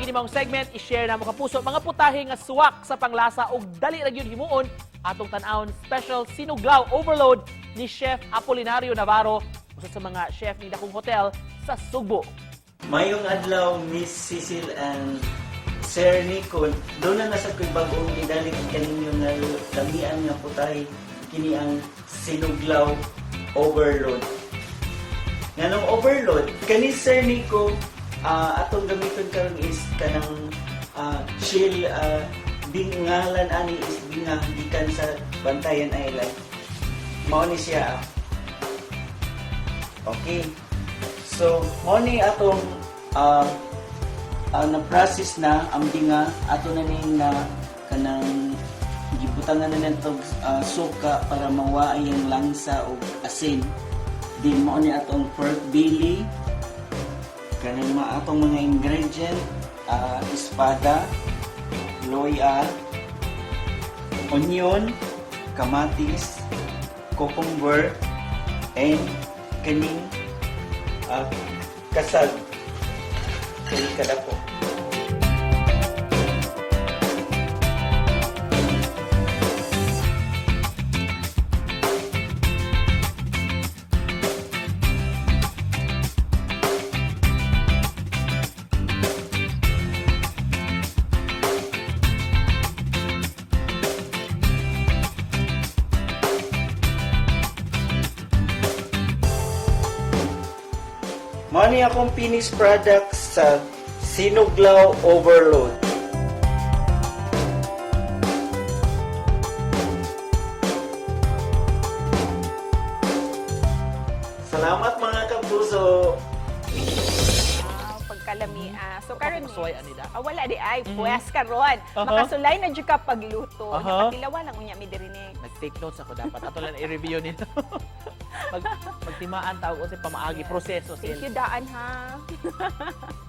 kini maong segment i-share na mo kapuso mga putahe nga suwak sa panglasa ug dali ra gyud himuon atong tan-awon special Sinuglaw overload ni Chef Apolinario Navarro, usa sa mga chef ni dakong hotel sa Sugbo. Mayong adlaw, Miss Cecil and Sir Nico. Doon na nasa ko'y bagong idalik kaninyo nga lamian nga putahe kini ang Sinuglaw overload. Nganong overload, kani Sir Nico, atong gamiton karon is kanang chill bingalan ani is binga gikan sa Bantayan Island. Mao ni siya. Okay. So, mao ni atong na-process na ang binga ato na ning kanang gibutangan na nitong suka para mawaay ang langsa o asin. Din mao ni atong pork belly, kanang atong mga ingredient, espada, loya, onion, kamatis, cucumber, and kaning kasag. Kaya kada po. Mani akong finished product sa Sinuglaw Overload. Salamat mga kapuso! Pagkalami. So karon Suway anida. wala di ay puwes karon. Makasulay na jud ka pagluto. Napatilawan ang unya mi dirinig. Nag-take notes ako dapat ato lang i-review nito. Pagtimaan tawag ko sa pamaagi proseso Thank you sila. daan ha.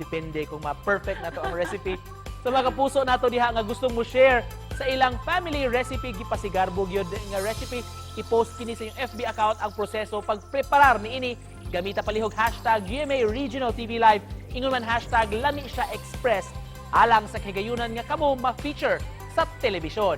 Depende kung ma-perfect na to ang recipe. Sa mga kapuso nato diha nga gustong mo share sa ilang family recipe gipasigarbo gyud nga recipe i-post kini sa inyong FB account ang proseso pagpreparar niini gamita palihog #GMA Regional TV Live ingon man #Lami Syah Express alang sa kagayunan nga kamo ma-feature sa telebisyon.